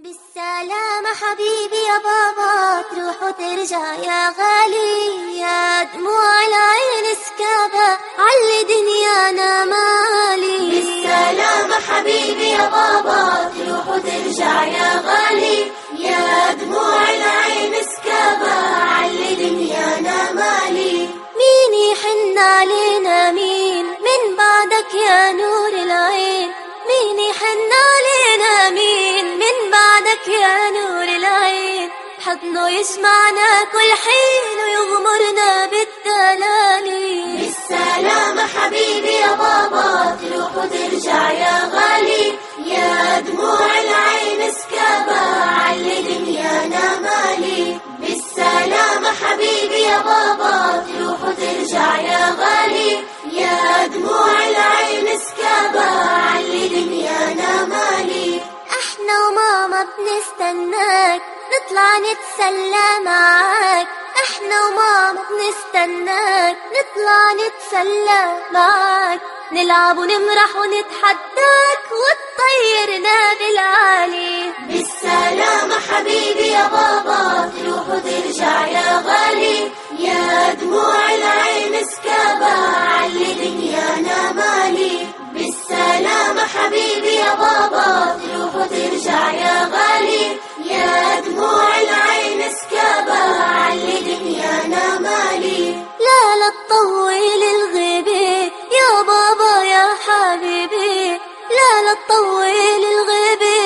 بالسلامة حبيبي يا بابا، تروح وترجع يا غالي، يا دموع العين سكابة على دنيانا مالي. بالسلامة حبيبي يا بابا، تروح وترجع يا غالي، يا دموع العين سكابة على دنيانا مالي. مين يحن علينا مين من بعدك يا نور العين، مين يحن علينا مين من بعدك يا نور العين، حضنه يجمعنا كل حين ويغمرنا بالدلالي. بالسلامة حبيبي يا بابا، تروح وترجع يا غالي، يا دموع العين سكابة على دنيانا مالي. بالسلامة حبيبي يا بابا، تروح وترجع يا غالي، يا دموع العين سكابة على دنيانا مالي. احنا وماما بنستناك نطلع نتسلى معاك، احنا وماما بنستناك نطلع نتسلى معاك، نلعب ونمرح ونتحداك وتطيرنا بالعالي. بالسلامة حبيبي يا بابا، تروح وترجع يا غالي، يا دموع العين سكابة على دنيانا مالي. بالسلامة حبيبي يا بابا، تروح وترجع يا غالي، يا دموع العين سكابة على دنيانا مالي. لا تطول الغيبة يا بابا يا حبيبي، لا تطول الغيبة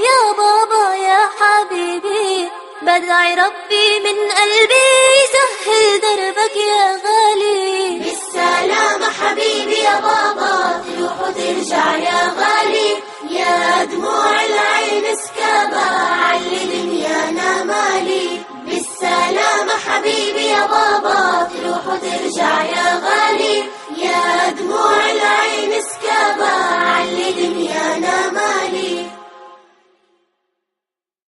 يا بابا يا حبيبي، بدعي ربي من قلبي يسهل دربك يا غالي. بالسلامة حبيبي يا بابا، تروح وترجع يا غالي، يا دموع العين سكابة على دنيانا مالي. بالسلامة حبيبي يا بابا، تروح وترجع يا